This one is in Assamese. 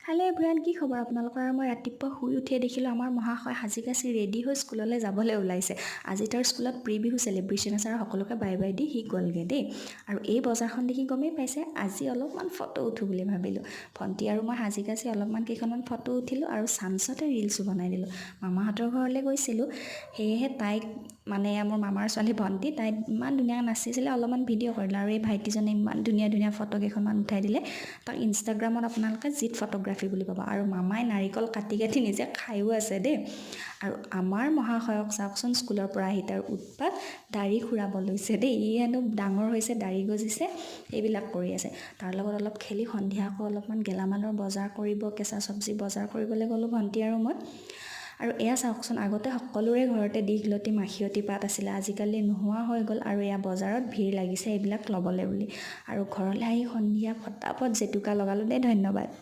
হেল্ল' এভৰিৱান, কি খবৰ আপোনালোকৰ? মই ৰাতিপুৱা শুই উঠিয়ে দেখিলোঁ আমাৰ মহাশয় সাজি কাচি ৰেডি হৈ স্কুললৈ যাবলৈ ওলাইছে। আজি তাৰ স্কুলত প্ৰি বিহু চেলিব্ৰেশ্যন আছে আৰু সকলোকে বাই বাই দি সি গ'লগৈ দেই। আৰু এই বজাৰখন দেখি গমেই পাইছে, আজি অলপমান ফটো উঠোঁ বুলি ভাবিলোঁ। ভণ্টি আৰু মই সাজি কাচি অলপমান কেইখনমান ফটো উঠিলোঁ আৰু চানচতে ৰিলচো বনাই দিলোঁ। মামাহঁতৰ ঘৰলৈ গৈছিলোঁ, সেয়েহে তাইক মানে মোৰ মামাৰ ছোৱালী ভণ্টি তাই ইমান ধুনীয়াকৈ নাচিছিলে, অলপমান ভিডিঅ' কৰিলোঁ। আৰু এই ভাইটিজনে ইমান ধুনীয়া ধুনীয়া ফটো কেইখনমান উঠাই দিলে। তাক ইনষ্টাগ্ৰামত আপোনালোকে জিত ফটোগ্ৰাফী বুলি পাব। আৰু মামাই নাৰিকল কাটি কাটি নিজে খায়ো আছে দেই। আৰু আমাৰ মহাশয়ক চাওকচোন, স্কুলৰ পৰা আহি তাৰ উৎপাত, দাড়ি খুৰাব লৈছে দেই। ই হেনো ডাঙৰ হৈছে, দাড়ি গজিছে, এইবিলাক কৰি আছে। তাৰ লগত অলপ খেলি সন্ধিয়া আকৌ অলপমান গেলামালৰ বজাৰ কৰিব, কেঁচা চব্জি বজাৰ কৰিবলৈ গ'লোঁ ভণ্টি আৰু মই। আৰু এয়া চাওকচোন, আগতে সকলোৰে ঘৰতে দীঘলতি মাখিয়তী পাত আছিলে, আজিকালি নোহোৱা হৈ গ'ল। আৰু এয়া বজাৰত ভিৰ লাগিছে এইবিলাক ল'বলৈ বুলি। আৰু ঘৰলৈ আহি সন্ধিয়া ফটাফট জেতুকা লগালোঁ দেই। ধন্যবাদ।